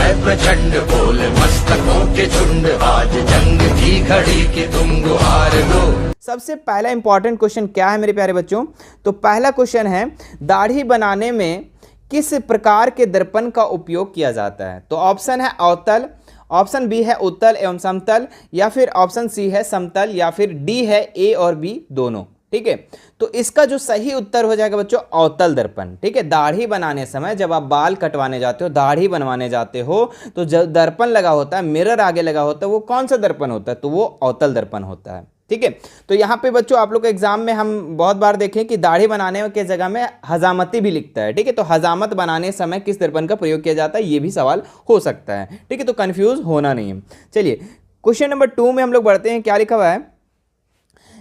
है प्रचंड, बोले मस्तकों के झुंड, आज जंग की घड़ी की तुम गुहार लो। सबसे पहला इंपॉर्टेंट क्वेश्चन क्या है मेरे प्यारे बच्चों? तो पहला क्वेश्चन है, दाढ़ी बनाने में किस प्रकार के दर्पण का उपयोग किया जाता है? तो ऑप्शन है अवतल, ऑप्शन बी है उत्तल एवं समतल, या फिर ऑप्शन सी है समतल, या फिर डी है ए और बी दोनों। ठीक है, तो इसका जो सही उत्तर हो जाएगा बच्चों अवतल दर्पण। ठीक है, दाढ़ी बनाने समय जब आप बाल कटवाने जाते हो, दाढ़ी बनवाने जाते हो, तो जब दर्पण लगा होता है, मिरर आगे लगा होता है, वो कौन सा दर्पण होता है? तो वो अवतल दर्पण होता है। ठीक है, तो यहाँ पे बच्चों आप लोग एग्जाम में हम बहुत बार देखें कि दाढ़ी बनाने के जगह में हजामती भी लिखता है। ठीक है, तो हजामत बनाने समय किस दर्पण का प्रयोग किया जाता है, ये भी सवाल हो सकता है। ठीक है, तो कंफ्यूज होना नहीं है। चलिए क्वेश्चन नंबर 2 में हम लोग बढ़ते हैं। क्या लिखा हुआ है?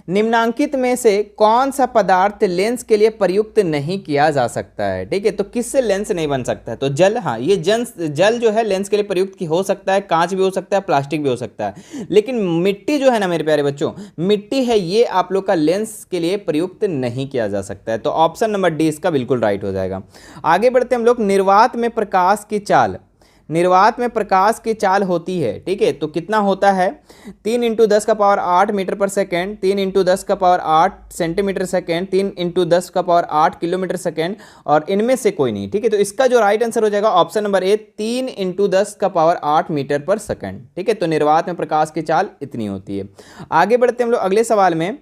निम्नांकित में से कौन सा पदार्थ लेंस के लिए प्रयुक्त नहीं किया जा सकता है? ठीक है, तो किससे लेंस नहीं बन सकता है? तो जल, हाँ ये जल जो है लेंस के लिए प्रयुक्त हो सकता है, कांच भी हो सकता है, प्लास्टिक भी हो सकता है, लेकिन मिट्टी जो है ना मेरे प्यारे बच्चों, मिट्टी है, ये आप लोग का लेंस के लिए प्रयुक्त नहीं किया जा सकता है। तो ऑप्शन नंबर डी इसका बिल्कुल राइट हो जाएगा। आगे बढ़ते हम लोग। निर्वात में प्रकाश की चाल, निर्वात में प्रकाश की चाल होती है, ठीक है, तो कितना होता है? 3 × 10⁸ मीटर पर second, 3 × 10⁸ centimetre second, 3 × 10⁸ kilometre second, और इनमें से कोई नहीं। ठीक है, तो इसका जो राइट आंसर हो जाएगा ऑप्शन नंबर ए, 3 × 10⁸ मीटर पर सेकेंड। ठीक है, तो निर्वात में प्रकाश की चाल इतनी होती है। आगे बढ़ते हम लोग अगले सवाल में।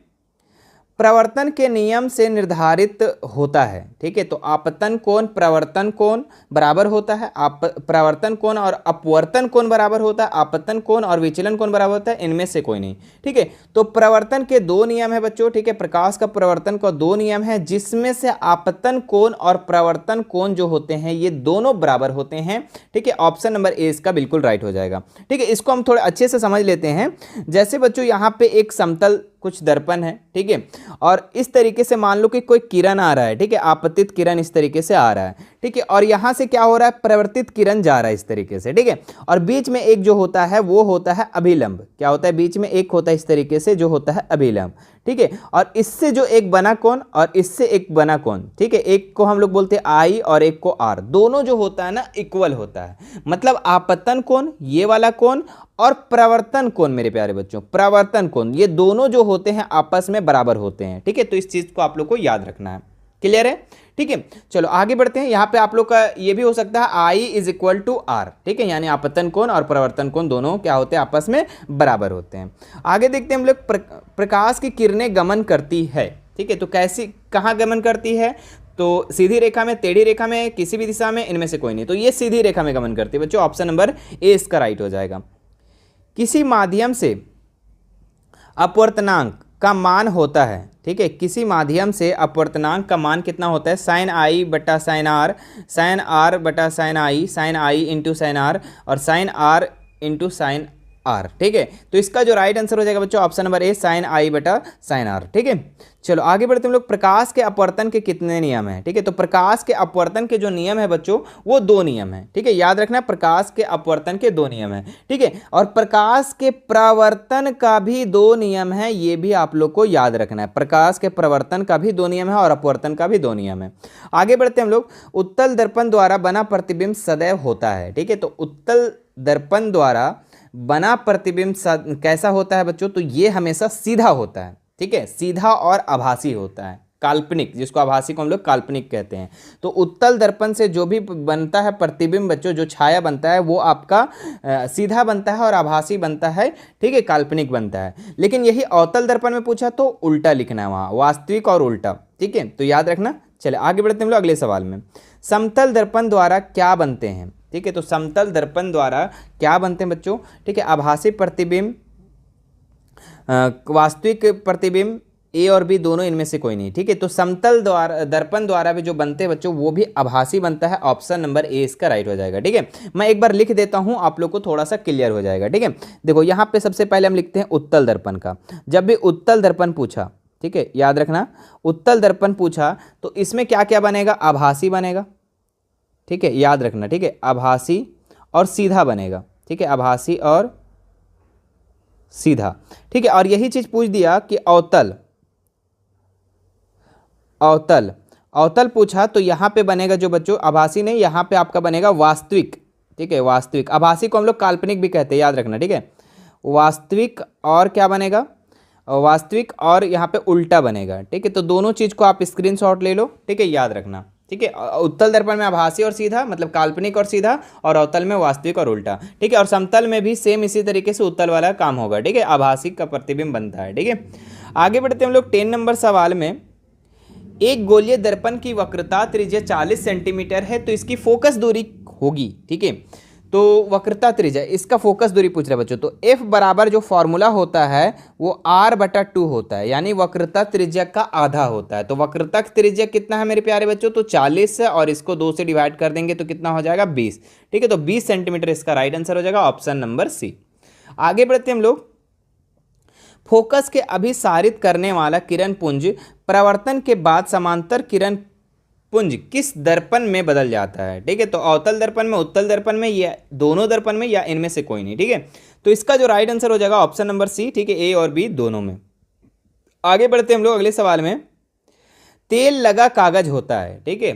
प्रवर्तन के नियम से निर्धारित होता है। ठीक है, तो आपतन कोण प्रवर्तन कोण बराबर होता है, आप प्रवर्तन कोण और अपवर्तन कोण बराबर होता है, आपतन कोण और विचलन कोण बराबर होता है, इनमें से कोई नहीं। ठीक है, तो प्रवर्तन के 2 नियम है बच्चों। ठीक है, प्रकाश का प्रवर्तन का 2 नियम है, जिसमें से आपतन कोण और प्रवर्तन कोण जो होते हैं ये दोनों बराबर होते हैं। ठीक है, ऑप्शन नंबर ए इसका बिल्कुल राइट हो जाएगा। ठीक है, इसको हम थोड़े अच्छे से समझ लेते हैं। जैसे बच्चों यहाँ पे एक समतल कुछ दर्पण है, ठीक है, और इस तरीके से मान लो कि कोई किरण आ रहा है, ठीक है, आपतित किरण इस तरीके से आ रहा है, ठीक है, और यहां से क्या हो रहा है? प्रवर्तित किरण जा रहा है इस तरीके से, ठीक है, और बीच में एक जो होता है वो होता है अभिलंब। क्या होता है? बीच में एक होता है इस तरीके से जो होता है अभिलंब। ठीक है, और इससे जो एक बना कोण और इससे एक बना कोण, ठीक है, एक को हम लोग बोलते हैं आई और एक को आर, दोनों जो होता है ना इक्वल होता है। मतलब आपतन कोण ये वाला कोण और प्रवर्तन कोण मेरे प्यारे बच्चों, प्रवर्तन कोण, ये दोनों जो होते हैं आपस में बराबर होते हैं। ठीक है, तो इस चीज को आप लोग को याद रखना है। क्लियर है? ठीक है, चलो आगे बढ़ते हैं। यहाँ पे आप लोग का ये भी हो सकता है I = R। ठीक है, यानी आपतन कोण और प्रवर्तन कोण दोनों क्या होते हैं? आपस में बराबर होते हैं। आगे देखते हैं हम लोग। प्रकाश की किरणें गमन करती है, ठीक है, तो कैसी, कहाँ गमन करती है? तो सीधी रेखा में, टेढ़ी रेखा में, किसी भी दिशा में, इनमें से कोई नहीं। तो ये सीधी रेखा में गमन करती है बच्चों, ऑप्शन नंबर ए इसका राइट हो जाएगा। किसी माध्यम से अपवर्तनांक का मान होता है, ठीक है, किसी माध्यम से अपवर्तनांक का मान कितना होता है? sin I बटा sin R, sin R बटा sin I, sin I into sin R, और sin R into sin R। ठीक है, तो इसका जो राइट आंसर हो जाएगा बच्चों option number A, sin I बटा sin R। ठीक है, चलो आगे बढ़ते हम लोग। प्रकाश के अपवर्तन के कितने नियम हैं? ठीक है, तो प्रकाश के अपवर्तन के जो नियम है बच्चों वो 2 नियम हैं। ठीक है, याद रखना, प्रकाश के अपवर्तन के 2 नियम हैं। ठीक है, और प्रकाश के प्रवर्तन का भी 2 नियम है, ये भी आप लोग को याद रखना है। प्रकाश के प्रवर्तन का भी 2 नियम है और अपवर्तन का भी 2 नियम है। आगे बढ़ते हम लोग। उत्तल दर्पण द्वारा बना प्रतिबिंब सदैव होता है। ठीक है, तो उत्तल दर्पण द्वारा बना प्रतिबिंब कैसा होता है बच्चों? तो ये हमेशा सीधा होता है। ठीक है, सीधा और आभासी होता है, काल्पनिक, जिसको आभासी को हम लोग काल्पनिक कहते हैं। तो उत्तल दर्पण से जो भी बनता है प्रतिबिंब बच्चों, जो छाया बनता है वो आपका सीधा बनता है और आभासी बनता है, ठीक है, काल्पनिक बनता है। लेकिन यही अवतल दर्पण में पूछा तो उल्टा लिखना है, वहाँ वास्तविक और उल्टा। ठीक है, तो याद रखना। चले आगे बढ़ते हैं हम लोग अगले सवाल में। समतल दर्पण द्वारा क्या बनते हैं? ठीक है, तो समतल दर्पण द्वारा क्या बनते हैं बच्चों? ठीक है, आभासी प्रतिबिंब, वास्तविक प्रतिबिंब, ए और बी दोनों, इनमें से कोई नहीं। ठीक है, तो समतल दर्पण द्वारा भी जो बनते हैं बच्चों वो भी आभासी बनता है, ऑप्शन नंबर ए इसका राइट हो जाएगा। ठीक है, मैं एक बार लिख देता हूं, आप लोग को थोड़ा सा क्लियर हो जाएगा। ठीक है, देखो यहाँ पे सबसे पहले हम लिखते हैं उत्तल दर्पण का। जब भी उत्तल दर्पण पूछा, ठीक है, याद रखना, उत्तल दर्पण पूछा तो इसमें क्या क्या बनेगा? आभासी बनेगा। ठीक है, याद रखना। ठीक है, आभासी और सीधा बनेगा। ठीक है, आभासी और सीधा। ठीक है, और यही चीज पूछ दिया कि अवतल, अवतल, अवतल पूछा तो यहां पे बनेगा जो बच्चों आभासी नहीं, यहां पे आपका बनेगा वास्तविक। ठीक है, वास्तविक। आभासी को हम लोग काल्पनिक भी कहते हैं, याद रखना, ठीक है। वास्तविक और क्या बनेगा, वास्तविक और यहाँ पे उल्टा बनेगा, ठीक है। तो दोनों चीज़ को आप स्क्रीनशॉट ले लो, ठीक है, याद रखना, ठीक है। उत्तल दर्पण में आभासी और सीधा मतलब काल्पनिक और सीधा, और अवतल में वास्तविक और उल्टा, ठीक है। और समतल में भी सेम इसी तरीके से उत्तल वाला काम होगा, ठीक है, आभासी का प्रतिबिंब बनता है, ठीक है। आगे बढ़ते हैं हम लोग 10 नंबर सवाल में। एक गोलीय दर्पण की वक्रता त्रिज्या 40 सेंटीमीटर है, तो इसकी फोकस दूरी होगी, ठीक है। तो वक्रता त्रिज्या, इसका फोकस दूरी पूछ रहा है बच्चों। तो F बराबर जो फॉर्मूला होता है वो R/2 होता है, यानी वक्रता त्रिज्या का आधा होता है। तो वक्रता त्रिज्या कितना है मेरे प्यारे बच्चों, तो 40 है, और इसको 2 से डिवाइड कर देंगे तो कितना हो जाएगा, 20, ठीक है। तो 20 सेंटीमीटर इसका राइट आंसर हो जाएगा, ऑप्शन नंबर सी। आगे बढ़ते हम लोग। फोकस के अभिसारित करने वाला किरण पुंज परावर्तन के बाद समांतर किरण पुंज किस दर्पण में बदल जाता है, ठीक है। तो अवतल दर्पण में, उत्तल दर्पण में, या दोनों दर्पण में, या इनमें से कोई नहीं, ठीक है। तो इसका जो राइट आंसर हो जाएगा ऑप्शन नंबर सी, ठीक है, ए और बी दोनों में। आगे बढ़ते हम लोग अगले सवाल में। तेल लगा कागज होता है, ठीक है।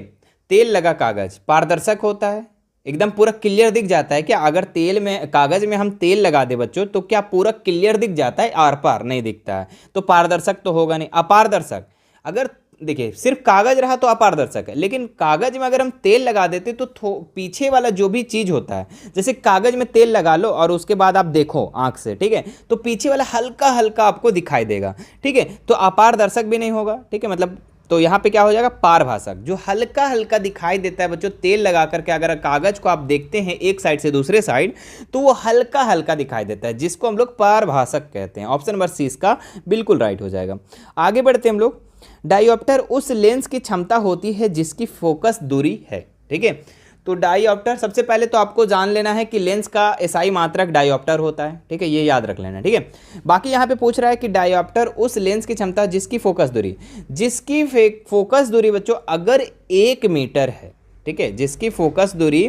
तेल लगा कागज पारदर्शक होता है, एकदम पूरा क्लियर दिख जाता है क्या? अगर तेल में, कागज में हम तेल लगा दे बच्चों, तो क्या पूरा क्लियर दिख जाता है? आर पार नहीं दिखता है, तो पारदर्शक तो होगा नहीं, अपारदर्शक। अगर देखिए सिर्फ कागज रहा तो अपारदर्शक है, लेकिन कागज में अगर हम तेल लगा देते तो पीछे वाला जो भी चीज होता है, जैसे कागज में तेल लगा लो और उसके बाद आप देखो आंख से, ठीक है, तो पीछे वाला हल्का हल्का आपको दिखाई देगा, ठीक है। तो अपारदर्शक भी नहीं होगा, ठीक है, मतलब तो यहाँ पे क्या हो जाएगा, पारभाषक। जो हल्का हल्का दिखाई देता है बच्चों, तेल लगा करके अगर कागज को आप देखते हैं एक साइड से दूसरे साइड, तो वो हल्का हल्का दिखाई देता है, जिसको हम लोग पारभाषक कहते हैं। ऑप्शन नंबर सी इसका बिल्कुल राइट हो जाएगा। आगे बढ़ते हम लोग। डायोप्टर उस लेंस की क्षमता होती है जिसकी फोकस दूरी है, ठीक है। तो डायोप्टर, सबसे पहले तो आपको जान लेना है कि लेंस का एसआई मात्रक डायोप्टर होता है, ठीक है, ये याद रख लेना, ठीक है। बाकी यहाँ पे पूछ रहा है कि डायोप्टर उस लेंस की क्षमता जिसकी फोकस दूरी, जिसकी फोकस दूरी बच्चों अगर 1 मीटर है, ठीक है, जिसकी फोकस दूरी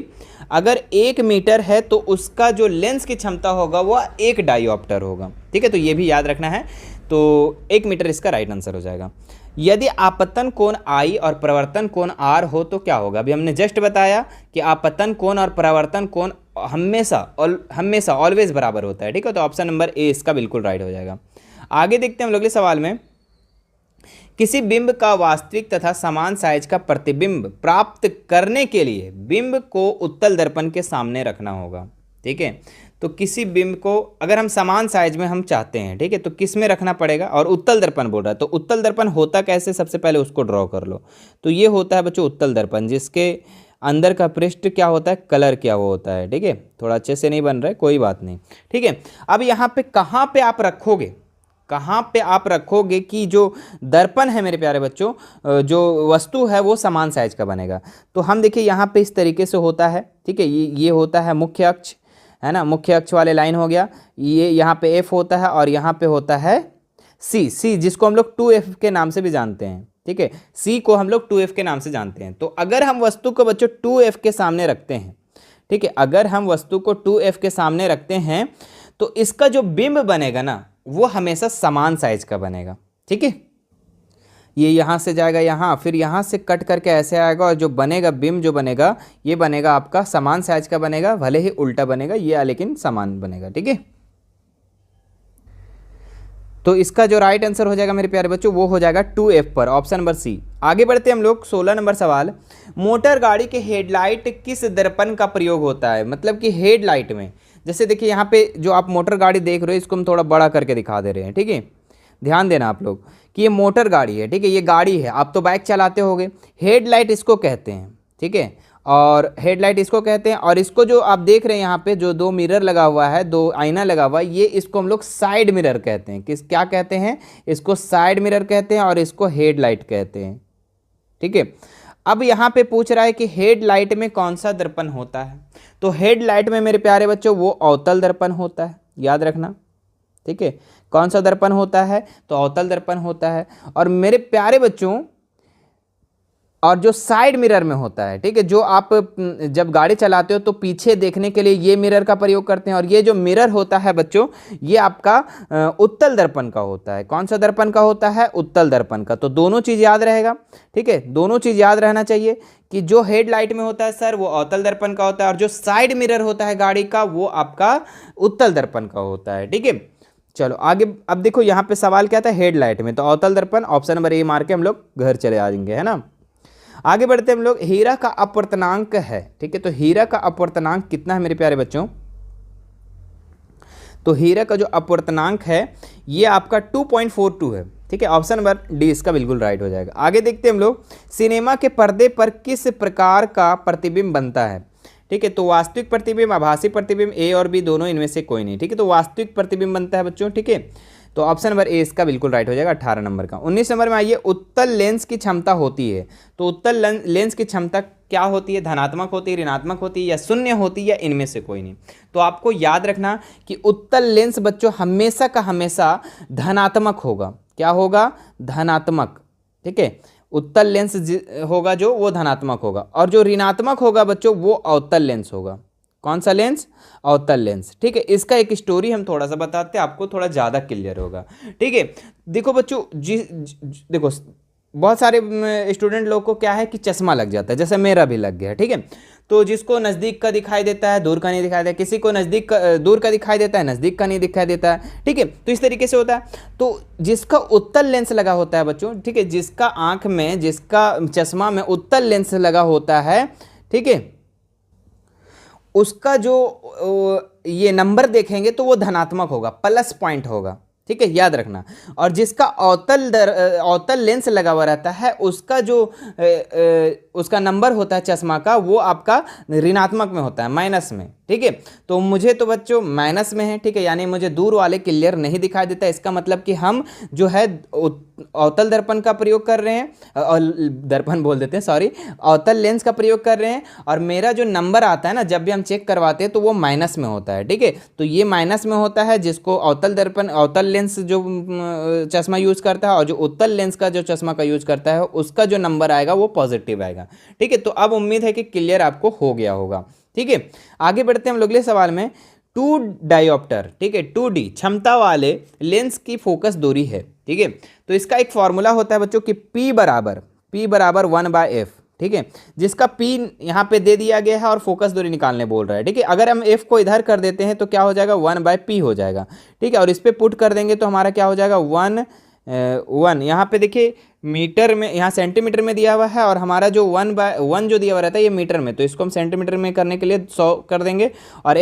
अगर 1 मीटर है तो उसका जो लेंस की क्षमता होगा वह 1 डायोप्टर होगा, ठीक है। तो ये भी याद रखना है, तो 1 मीटर इसका राइट आंसर हो जाएगा। यदि आपतन कोण I और प्रवर्तन कोण R हो तो क्या होगा? अभी हमने जस्ट बताया कि आपतन कोण और प्रवर्तन कोण हमेशा ऑलवेज बराबर होता है, ठीक है। तो ऑप्शन नंबर ए इसका बिल्कुल राइट हो जाएगा। आगे देखते हैं हम लोग अगले सवाल में। किसी बिंब का वास्तविक तथा समान साइज का प्रतिबिंब प्राप्त करने के लिए बिंब को उत्तल दर्पण के सामने रखना होगा, ठीक है। तो किसी बिंब को अगर हम समान साइज में हम चाहते हैं, ठीक है, तो किस में रखना पड़ेगा? और उत्तल दर्पण बोल रहा है, तो उत्तल दर्पण होता कैसे, सबसे पहले उसको ड्रॉ कर लो। तो ये होता है बच्चों उत्तल दर्पण, जिसके अंदर का पृष्ठ क्या होता है, कलर क्या वो होता है, ठीक है। थोड़ा अच्छे से नहीं बन रहा है, कोई बात नहीं, ठीक है। अब यहाँ पे कहाँ पे आप रखोगे, कहाँ पे आप रखोगे कि जो दर्पण है मेरे प्यारे बच्चों, जो वस्तु है वो समान साइज का बनेगा। तो हम देखिए यहाँ पे इस तरीके से होता है, ठीक है। ये होता है मुख्य अक्ष, है ना, मुख्य अक्ष वाले लाइन हो गया, ये यहाँ पे एफ होता है और यहाँ पे होता है सी, जिसको हम लोग 2F के नाम से भी जानते हैं, ठीक है। सी को हम लोग 2F के नाम से जानते हैं। तो अगर हम वस्तु को बच्चों 2F के सामने रखते हैं, ठीक है, अगर हम वस्तु को 2F के सामने रखते हैं तो इसका जो बिंब बनेगा ना वो हमेशा समान साइज का बनेगा, ठीक है। ये यहाँ से जाएगा यहाँ, फिर यहाँ से कट करके ऐसे आएगा, और जो बनेगा बिंब जो बनेगा ये बनेगा आपका समान साइज का बनेगा, भले ही उल्टा बनेगा ये, लेकिन समान बनेगा, ठीक है। तो इसका जो राइट आंसर हो जाएगा मेरे प्यारे बच्चों वो हो जाएगा 2F पर, ऑप्शन नंबर सी। आगे बढ़ते हम लोग 16 नंबर सवाल। मोटर गाड़ी के हेडलाइट किस दर्पण का प्रयोग होता है? मतलब कि हेडलाइट में, जैसे देखिए यहाँ पे जो आप मोटर गाड़ी देख रहे हो इसको हम थोड़ा बड़ा करके दिखा दे रहे हैं, ठीक है। ध्यान देना आप लोग कि ये मोटर गाड़ी है, ठीक है, ये गाड़ी है, आप तो बाइक चलाते होगे, हेडलाइट इसको कहते हैं, ठीक है, और हेडलाइट इसको कहते हैं। और इसको जो आप देख रहे हैं यहाँ पे जो 2 मिरर लगा हुआ है, 2 आईना लगा हुआ है, ये इसको हम लोग साइड मिरर कहते हैं। किस क्या कहते हैं? इसको साइड मिरर कहते हैं और इसको हेडलाइट कहते हैं, ठीक है। अब यहाँ पे पूछ रहा है कि हेडलाइट में कौन सा दर्पण होता है? तो हेडलाइट में मेरे प्यारे बच्चों वो अवतल दर्पण होता है, याद रखना, ठीक है। कौन सा दर्पण होता है? तो अवतल दर्पण होता है। और मेरे प्यारे बच्चों और जो साइड मिरर में होता है, ठीक है, जो आप जब गाड़ी चलाते हो तो पीछे देखने के लिए ये मिरर का प्रयोग करते हैं। और ये जो मिरर होता है बच्चों, ये आपका उत्तल दर्पण का होता है। कौन सा दर्पण का होता है? उत्तल दर्पण का। तो दोनों चीज़ याद रहेगा, ठीक है, दोनों चीज़ याद रहना चाहिए कि जो हेडलाइट में होता है सर वो अवतल दर्पण का होता है, और जो साइड मिरर होता है गाड़ी का वो आपका उत्तल दर्पण का होता है, ठीक है। चलो आगे, अब देखो यहाँ पे सवाल क्या था हेडलाइट में, तो अवतल दर्पण ऑप्शन नंबर ए मार के हम लोग घर चले आएंगे, है ना। आगे बढ़ते हम लोग, हीरा का अपवर्तनांक है, ठीक है, तो हीरा का अपवर्तनांक कितना है मेरे प्यारे बच्चों? तो हीरा का जो अपवर्तनांक है ये आपका 2.42 है, ठीक है, ऑप्शन नंबर डी इसका बिल्कुल राइट हो जाएगा। आगे देखते हैं हम लोग, सिनेमा के पर्दे पर किस प्रकार का प्रतिबिंब बनता है, ठीक है, तो वास्तविक प्रतिबिंब, आभासी प्रतिबिंब, ए और बी दोनों इनमें से कोई नहीं, ठीक है, तो वास्तविक प्रतिबिंब बनता है बच्चों, ठीक है, तो ऑप्शन नंबर ए इसका बिल्कुल राइट हो जाएगा 18 नंबर का। 19 नंबर में आइए, उत्तल लेंस की क्षमता होती है, तो उत्तल लेंस की क्षमता क्या होती है? धनात्मक होती है, ऋणात्मक होती है, या शून्य होती है, या इनमें से कोई नहीं। तो आपको याद रखना कि उत्तल लेंस बच्चों हमेशा का हमेशा धनात्मक होगा। क्या होगा? धनात्मक, ठीक है, उत्तल लेंस होगा जो वो धनात्मक होगा, और जो ऋणात्मक होगा बच्चों वो अवतल लेंस होगा। कौन सा लेंस? अवतल लेंस, ठीक है। इसका एक स्टोरी हम थोड़ा सा बताते हैं, आपको थोड़ा ज़्यादा क्लियर होगा, ठीक है। देखो बच्चों, देखो बहुत सारे स्टूडेंट लोग को क्या है कि चश्मा लग जाता है, जैसे मेरा भी लग गया, ठीक है। तो जिसको नज़दीक का दिखाई देता है, दूर का नहीं दिखाई देता, किसी को दूर का दिखाई देता है, नज़दीक का नहीं दिखाई देता है, ठीक है, तो इस तरीके से होता है। तो जिसका उत्तल लेंस लगा होता है बच्चों, ठीक है, जिसका आँख में, जिसका चश्मा में उत्तल लेंस लगा होता है, ठीक है, उसका जो ये नंबर देखेंगे तो वो धनात्मक होगा, प्लस पॉइंट होगा, ठीक है, याद रखना। और जिसका अवतल लेंस लगा हुआ रहता है उसका जो उसका नंबर होता है चश्मा का, वो आपका ऋणात्मक में होता है, माइनस में, ठीक है। तो मुझे तो बच्चों माइनस में है, ठीक है, यानी मुझे दूर वाले क्लियर नहीं दिखाई देता। इसका मतलब कि हम जो है अवतल दर्पण का प्रयोग कर रहे हैं, दर्पण बोल देते हैं, सॉरी, अवतल लेंस का प्रयोग कर रहे हैं, और मेरा जो नंबर आता है ना जब भी हम चेक करवाते हैं तो वो माइनस में होता है, ठीक है। तो ये माइनस में होता है, जिसको अवतल दर्पण, अवतल लेंस जो चश्मा यूज करता है, और जो उत्तल लेंस का जो चश्मा का यूज करता है उसका जो नंबर आएगा वो पॉजिटिव आएगा, ठीक है। तो अब उम्मीद है कि क्लियर आपको हो गया होगा, ठीक है। आगे बढ़ते हैं हम लोग अगले सवाल में। 2 डायोप्टर, ठीक है, 2D क्षमता वाले लेंस की फोकस दूरी है, ठीक है। तो इसका एक फॉर्मूला होता है बच्चों कि P बराबर 1/f, ठीक है, जिसका P यहाँ पे दे दिया गया है और फोकस दूरी निकालने बोल रहा है, ठीक है। अगर हम F को इधर कर देते हैं तो क्या हो जाएगा? 1/P हो जाएगा, ठीक है, और इस पर पुट कर देंगे तो हमारा क्या हो जाएगा? 1 यहाँ पे देखिए मीटर में, यहाँ सेंटीमीटर में दिया हुआ है, और हमारा जो 1/1 जो दिया हुआ रहता है ये मीटर में, तो इसको हम सेंटीमीटर में करने के लिए 100 कर देंगे। और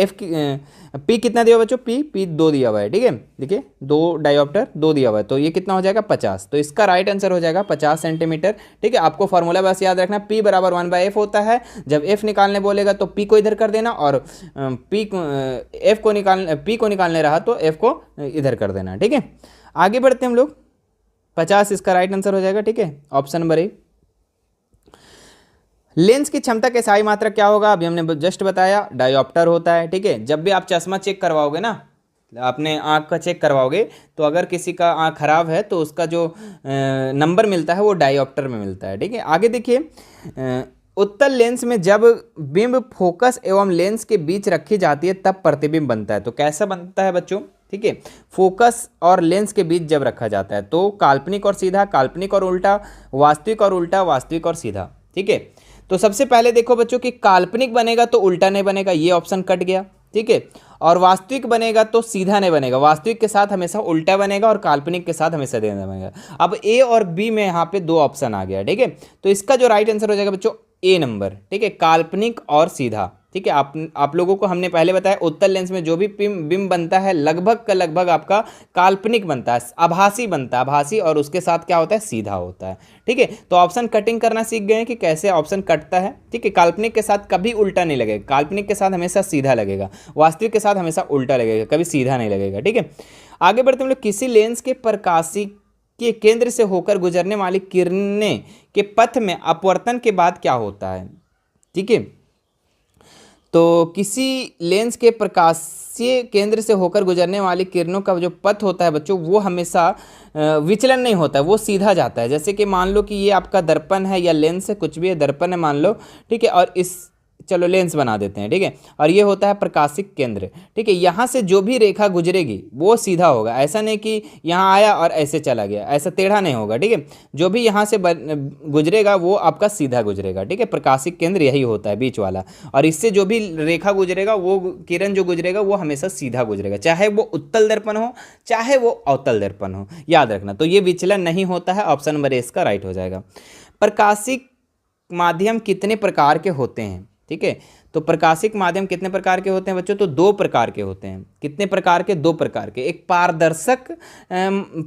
P कितना दिया हुआ बच्चों? P 2 दिया हुआ है, ठीक है, देखिए 2 डायोप्टर 2 दिया हुआ है, तो ये कितना हो जाएगा? 50। तो इसका राइट आंसर हो जाएगा 50 सेंटीमीटर, ठीक है। आपको फॉर्मूला बस याद रखना, P बराबर 1/f होता है। जब F निकालने बोलेगा तो P को इधर कर देना, और P को निकालने रहा तो F को इधर कर देना, ठीक है। आगे बढ़ते हैं हम लोग, 50 इसका राइट आंसर हो जाएगा, ठीक है, ऑप्शन नंबर ए। लेंस की क्षमता के साई मात्रक क्या होगा? अभी हमने जस्ट बताया, डायोप्टर होता है, ठीक है। जब भी आप चश्मा चेक करवाओगे ना, अपने आँख का चेक करवाओगे, तो अगर किसी का आँख खराब है तो उसका जो नंबर मिलता है वो डायोप्टर में मिलता है, ठीक है। आगे देखिए, उत्तल लेंस में जब बिंब फोकस एवं लेंस के बीच रखी जाती है तब प्रतिबिंब बनता है। तो कैसा बनता है बच्चों? ठीक है, फोकस और लेंस के बीच जब रखा जाता है तो काल्पनिक और सीधा, काल्पनिक और उल्टा, वास्तविक और उल्टा, वास्तविक और सीधा, ठीक है। तो सबसे पहले देखो बच्चों कि काल्पनिक बनेगा तो उल्टा नहीं बनेगा, ये ऑप्शन कट गया, ठीक है। और वास्तविक बनेगा तो सीधा नहीं बनेगा, वास्तविक के साथ हमेशा उल्टा बनेगा और काल्पनिक के साथ हमेशा सीधा बनेगा। अब ए और बी में यहाँ पे 2 ऑप्शन आ गया, ठीक है। तो इसका जो राइट आंसर हो जाएगा बच्चों ए नंबर, ठीक है, काल्पनिक और सीधा, ठीक है। आप लोगों को हमने पहले बताया उत्तल लेंस में जो भी बिंब बनता है लगभग का लगभग आपका काल्पनिक बनता है, आभासी बनता है, आभासी, और उसके साथ क्या होता है? सीधा होता है, ठीक है। तो ऑप्शन कटिंग करना सीख गए हैं कि कैसे ऑप्शन कटता है, ठीक है। काल्पनिक के साथ कभी उल्टा नहीं लगेगा, काल्पनिक के साथ हमेशा सीधा लगेगा, वास्तविक के साथ हमेशा उल्टा लगेगा, कभी सीधा नहीं लगेगा, ठीक है। आगे बढ़ते हम लोग, किसी लेंस के प्रकाशी के केंद्र से होकर गुजरने वाली किरणें के पथ में अपवर्तन के बाद क्या होता है, ठीक है। तो किसी लेंस के प्रकाशीय केंद्र से होकर गुजरने वाली किरणों का जो पथ होता है बच्चों, वो हमेशा विचलन नहीं होता है, वो सीधा जाता है। जैसे कि मान लो कि ये आपका दर्पण है या लेंस है, कुछ भी है, दर्पण है मान लो, ठीक है, और इस चलो लेंस बना देते हैं, ठीक है, और ये होता है प्रकाशिक केंद्र, ठीक है। यहाँ से जो भी रेखा गुजरेगी वो सीधा होगा, ऐसा नहीं कि यहाँ आया और ऐसे चला गया, ऐसा टेढ़ा नहीं होगा, ठीक है। जो भी यहाँ से गुजरेगा वो आपका सीधा गुजरेगा, ठीक है। प्रकाशिक केंद्र यही होता है बीच वाला, और इससे जो भी रेखा गुजरेगा, वो किरण जो गुजरेगा वो हमेशा सीधा गुजरेगा, चाहे वो उत्तल दर्पण हो चाहे वो अवतल दर्पण हो, याद रखना। तो ये विचलन नहीं होता है, ऑप्शन नंबर ए इसका राइट हो जाएगा। प्रकाशिक माध्यम कितने प्रकार के होते हैं, ठीक है। तो प्रकाशिक माध्यम कितने प्रकार के होते हैं बच्चों, तो दो प्रकार के होते हैं। कितने प्रकार के, दो प्रकार के, एक पारदर्शक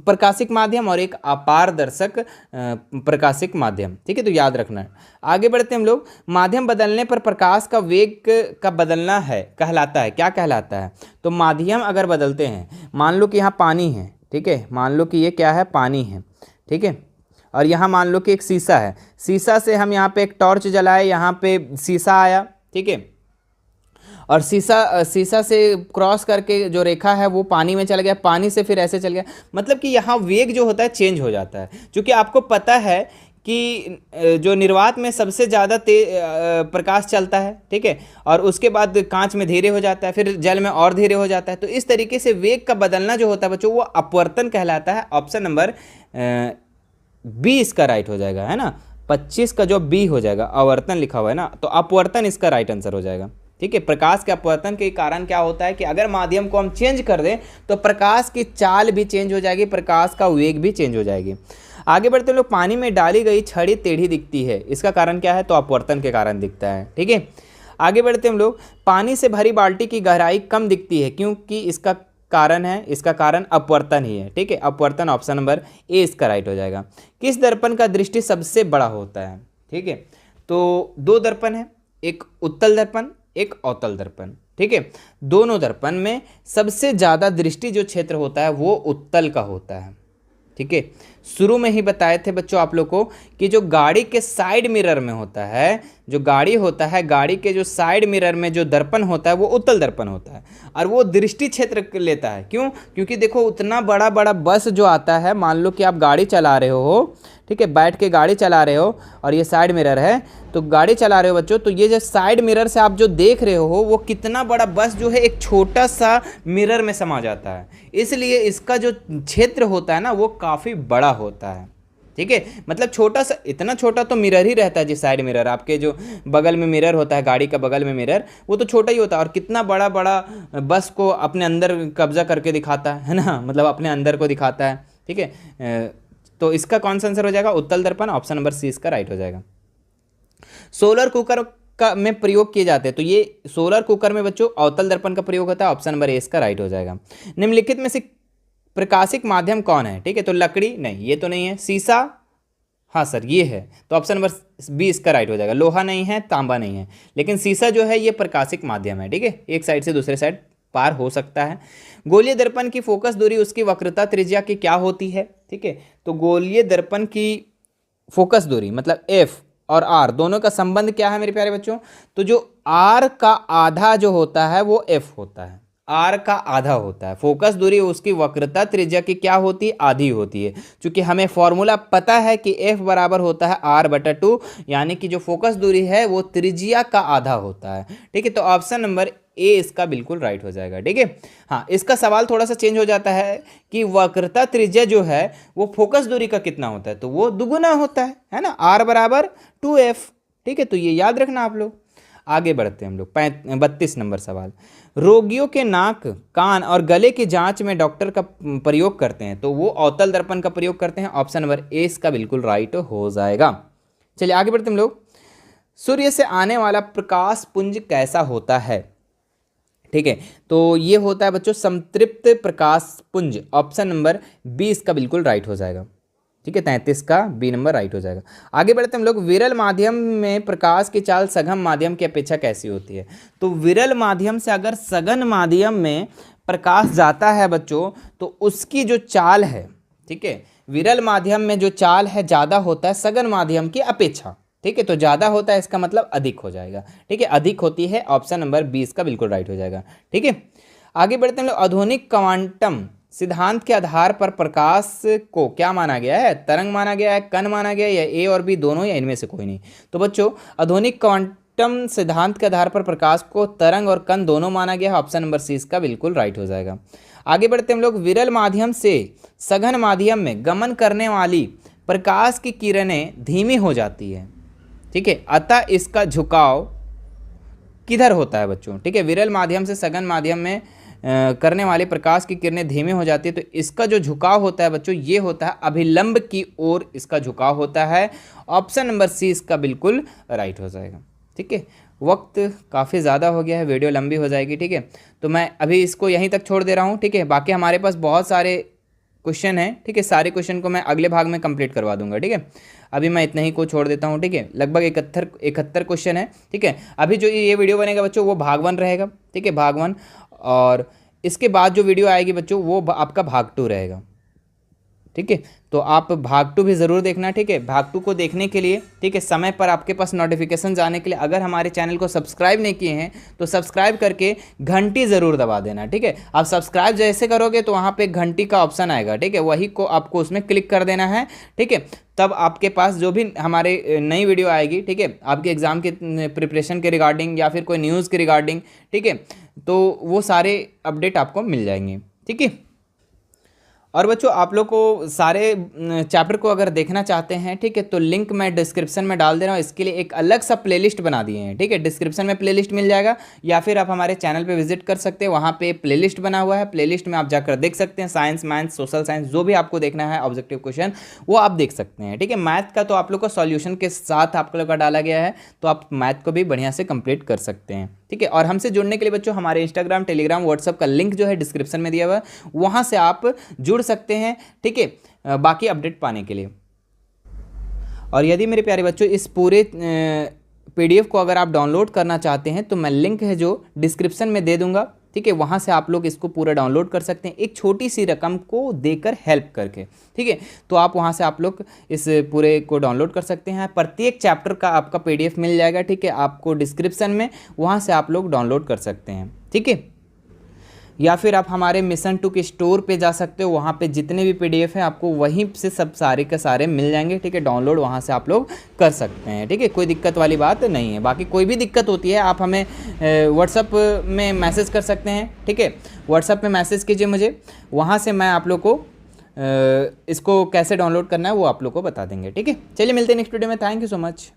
प्रकाशिक माध्यम और एक अपारदर्शक प्रकाशिक माध्यम, ठीक है। तो याद रखना है। आगे बढ़ते हैं हम लोग। माध्यम बदलने पर प्रकाश का वेग का बदलना है कहलाता है, क्या कहलाता है, तो माध्यम अगर बदलते हैं, मान लो कि यहाँ पानी है, ठीक है, मान लो कि ये क्या है, पानी है, ठीक है, और यहाँ मान लो कि एक शीशा है, शीशा से हम यहाँ पे एक टॉर्च जलाए, यहाँ पे शीशा आया, ठीक है, और शीशा से क्रॉस करके जो रेखा है वो पानी में चला गया, पानी से फिर ऐसे चल गया, मतलब कि यहाँ वेग जो होता है चेंज हो जाता है। क्योंकि आपको पता है कि जो निर्वात में सबसे ज़्यादा प्रकाश चलता है, ठीक है, और उसके बाद कांच में धीरे हो जाता है, फिर जल में और धीरे हो जाता है। तो इस तरीके से वेग का बदलना जो होता है बच्चों, वो अपवर्तन कहलाता है। ऑप्शन नंबर बी इसका राइट हो जाएगा, है ना। 25 का जो बी हो जाएगा, आवर्तन लिखा हुआ है ना, तो अपवर्तन इसका राइट आंसर हो जाएगा, ठीक है। प्रकाश के अपवर्तन के कारण क्या होता है कि अगर माध्यम को हम चेंज कर दें तो प्रकाश की चाल भी चेंज हो जाएगी, प्रकाश का वेग भी चेंज हो जाएगी। आगे बढ़ते लोग। पानी में डाली गई छड़ी टेढ़ी दिखती है, इसका कारण क्या है, तो अपवर्तन के कारण दिखता है, ठीक है। आगे बढ़ते हम लोग। पानी से भरी बाल्टी की गहराई कम दिखती है, क्योंकि इसका कारण है, इसका कारण अपवर्तन ही है, ठीक है। अपवर्तन ऑप्शन नंबर ए इसका राइट हो जाएगा। किस दर्पण का दृष्टि सबसे बड़ा होता है, ठीक है, तो दो दर्पण है, एक उत्तल दर्पण एक अवतल दर्पण, ठीक है। दोनों दर्पण में सबसे ज़्यादा दृष्टि जो क्षेत्र होता है वो उत्तल का होता है, ठीक है। शुरू में ही बताए थे बच्चों आप लोग को कि जो गाड़ी के साइड मिरर में होता है, जो गाड़ी होता है, गाड़ी के जो साइड मिरर में जो दर्पण होता है वो उत्तल दर्पण होता है, और वो दृष्टि क्षेत्र लेता है। क्यों, क्योंकि देखो उतना बड़ा बड़ा बस जो आता है, मान लो कि आप गाड़ी चला रहे हो, ठीक है, बैठ के गाड़ी चला रहे हो और ये साइड मिरर है, तो गाड़ी चला रहे हो बच्चों, तो ये जो साइड मिरर से आप जो देख रहे हो वो कितना बड़ा बस जो है एक छोटा सा मिरर में समा जाता है, इसलिए इसका जो क्षेत्र होता है ना वो काफ़ी बड़ा होता है, ठीक है। मतलब छोटा सा, इतना छोटा तो मिरर ही रहता है जी, साइड मिरर आपके जो बगल में मिरर होता है, गाड़ी का बगल में मिरर, वो तो छोटा ही होता है, और कितना बड़ा बड़ा बस को अपने अंदर कब्जा करके दिखाता है ना, मतलब अपने अंदर को दिखाता है, ठीक है। तो इसका कौन सा आंसर हो जाएगा, उत्तल दर्पण, ऑप्शन नंबर सी इसका राइट हो जाएगा। सोलर कुकर का में प्रयोग किए जाते हैं, तो ये सोलर कुकर में बच्चों अवतल दर्पण का प्रयोग होता है, ऑप्शन नंबर ए इसका राइट हो जाएगा। निम्नलिखित में से प्रकाशिक माध्यम कौन है, ठीक है, तो लकड़ी नहीं, ये तो नहीं है, शीशा, हाँ सर ये है, तो ऑप्शन नंबर बी इसका राइट हो जाएगा। लोहा नहीं है, तांबा नहीं है, लेकिन शीशा जो है ये प्रकाशिक माध्यम है, ठीक है, एक साइड से दूसरे साइड पार हो सकता है। गोलीय दर्पण की फोकस दूरी उसकी वक्रता त्रिज्या की क्या होती है, ठीक है, तो गोलीय दर्पण की फोकस दूरी मतलब एफ और आर दोनों का संबंध क्या है मेरे प्यारे बच्चों, तो जो आर का आधा जो होता है वो एफ होता है, आर का आधा होता है। फोकस दूरी उसकी वक्रता त्रिज्या की क्या होती है, आधी होती है। चूंकि हमें फॉर्मूला पता है कि एफ बराबर होता है r/2, यानी कि जो फोकस दूरी है वो त्रिज्या का आधा होता है, ठीक है। तो ऑप्शन नंबर ए इसका बिल्कुल राइट हो जाएगा, ठीक है। हाँ, इसका सवाल थोड़ा सा चेंज हो जाता है कि वक्रता त्रिज्या जो है वो फोकस दूरी का कितना होता है, तो वो दुगुना होता है ना, r बराबर 2f, ठीक है। तो ये याद रखना आप लोग। आगे बढ़ते हैं हम लोग 32 नंबर सवाल। रोगियों के नाक, कान और गले की जांच में डॉक्टर का प्रयोग करते हैं, तो वो अवतल दर्पण का प्रयोग करते हैं, ऑप्शन नंबर ए इसका बिल्कुल राइट हो जाएगा। चलिए आगे बढ़ते हैं हम लोग। सूर्य से आने वाला प्रकाश पुंज कैसा होता है, ठीक है, तो ये होता है बच्चों संतृप्त प्रकाश पुंज, ऑप्शन नंबर बी इसका बिल्कुल राइट हो जाएगा, ठीक है। 33 का बी नंबर राइट हो जाएगा। आगे बढ़ते हम लोग। विरल माध्यम में प्रकाश की चाल सघन माध्यम की अपेक्षा कैसी होती है, तो विरल माध्यम से अगर सघन माध्यम में प्रकाश जाता है बच्चों तो उसकी जो चाल है, ठीक है, विरल माध्यम में जो चाल है ज़्यादा होता है सघन माध्यम की अपेक्षा, ठीक है, तो ज़्यादा होता है इसका मतलब अधिक हो जाएगा। ठीक है, अधिक होती है, ऑप्शन नंबर 20 का बिल्कुल राइट हो जाएगा। ठीक है, आगे बढ़ते हैं लोग। आधुनिक क्वांटम सिद्धांत के आधार पर प्रकाश को क्या माना गया है? तरंग माना गया है, कण माना गया है, या ए और बी दोनों, या इनमें से कोई नहीं? तो बच्चों आधुनिक क्वांटम सिद्धांत के आधार पर प्रकाश को तरंग और कण दोनों माना गया है, ऑप्शन नंबर 30 का बिल्कुल राइट हो जाएगा। आगे बढ़ते हैं हम लोग। विरल माध्यम से सघन माध्यम में गमन करने वाली प्रकाश की किरणें धीमी हो जाती है। ठीक है, अतः इसका झुकाव किधर होता है बच्चों? ठीक है, विरल माध्यम से सघन माध्यम में करने वाली प्रकाश की किरणें धीमी हो जाती है, तो इसका जो झुकाव होता है बच्चों ये होता है अभिलंब की ओर इसका झुकाव होता है, ऑप्शन नंबर सी इसका बिल्कुल राइट हो जाएगा। ठीक है, वक्त काफ़ी ज़्यादा हो गया है, वीडियो लंबी हो जाएगी। ठीक है, तो मैं अभी इसको यहीं तक छोड़ दे रहा हूँ। ठीक है, बाकी हमारे पास बहुत सारे क्वेश्चन हैं। ठीक है, सारे क्वेश्चन को मैं अगले भाग में कंप्लीट करवा दूंगा। ठीक है, अभी मैं इतना ही को छोड़ देता हूँ। ठीक है, लगभग 71 क्वेश्चन है। ठीक है, अभी जो ये वीडियो बनेगा बच्चों वो भाग 1 रहेगा। ठीक है, भाग 1, और इसके बाद जो वीडियो आएगी बच्चों वो आपका भाग 2 रहेगा। ठीक है, तो आप भाग 2 भी ज़रूर देखना। ठीक है, भाग 2 को देखने के लिए, ठीक है, समय पर आपके पास नोटिफिकेशन आने के लिए अगर हमारे चैनल को सब्सक्राइब नहीं किए हैं तो सब्सक्राइब करके घंटी ज़रूर दबा देना। ठीक है, आप सब्सक्राइब जैसे करोगे तो वहाँ पे घंटी का ऑप्शन आएगा। ठीक है, वही को आपको उसमें क्लिक कर देना है। ठीक है, तब आपके पास जो भी हमारे नई वीडियो आएगी, ठीक है, आपके एग्ज़ाम के प्रिपरेशन के रिगार्डिंग या फिर कोई न्यूज़ के रिगार्डिंग, ठीक है, तो वो सारे अपडेट आपको मिल जाएंगे। ठीक है, और बच्चों आप लोग को सारे चैप्टर को अगर देखना चाहते हैं, ठीक है, तो लिंक मैं डिस्क्रिप्शन में डाल दे रहा हूँ। इसके लिए एक अलग सा प्लेलिस्ट बना दिए हैं। ठीक है, डिस्क्रिप्शन में प्लेलिस्ट मिल जाएगा, या फिर आप हमारे चैनल पे विजिट कर सकते हैं, वहाँ पे प्लेलिस्ट बना हुआ है। प्लेलिस्ट में आप जाकर देख सकते हैं साइंस, मैथ्स, सोशल साइंस, जो भी आपको देखना है ऑब्जेक्टिव क्वेश्चन वो आप देख सकते हैं। ठीक है, मैथ का तो आप लोग को सॉल्यूशन के साथ आप लोग का डाला गया है, तो आप मैथ को भी बढ़िया से कंप्लीट कर सकते हैं। ठीक है, और हमसे जुड़ने के लिए बच्चों हमारे इंस्टाग्राम, टेलीग्राम, व्हाट्सएप का लिंक जो है डिस्क्रिप्शन में दिया हुआ है, वहाँ से आप जुड़ सकते हैं। ठीक है, बाकी अपडेट पाने के लिए। और यदि मेरे प्यारे बच्चों इस पूरे PDF को अगर आप डाउनलोड करना चाहते हैं तो मैं लिंक है जो डिस्क्रिप्शन में दे दूंगा। ठीक है, वहाँ से आप लोग इसको पूरा डाउनलोड कर सकते हैं एक छोटी सी रकम को देकर हेल्प करके। ठीक है, तो आप वहाँ से आप लोग इस पूरे को डाउनलोड कर सकते हैं। प्रत्येक चैप्टर का आपका PDF मिल जाएगा। ठीक है, आपको डिस्क्रिप्शन में, वहाँ से आप लोग डाउनलोड कर सकते हैं। ठीक है, या फिर आप हमारे मिशन 2 के स्टोर पे जा सकते हो, वहाँ पे जितने भी PDF हैं आपको वहीं से सब सारे के सारे मिल जाएंगे। ठीक है, डाउनलोड वहाँ से आप लोग कर सकते हैं। ठीक है, कोई दिक्कत वाली बात नहीं है। बाकी कोई भी दिक्कत होती है आप हमें व्हाट्सअप में मैसेज कर सकते हैं। ठीक है, व्हाट्सअप में मैसेज कीजिए मुझे, वहाँ से मैं आप लोग को इसको कैसे डाउनलोड करना है वो आप लोग को बता देंगे। ठीक है, चलिए मिलते हैं नेक्स्ट वीडियो में। Thank you so much.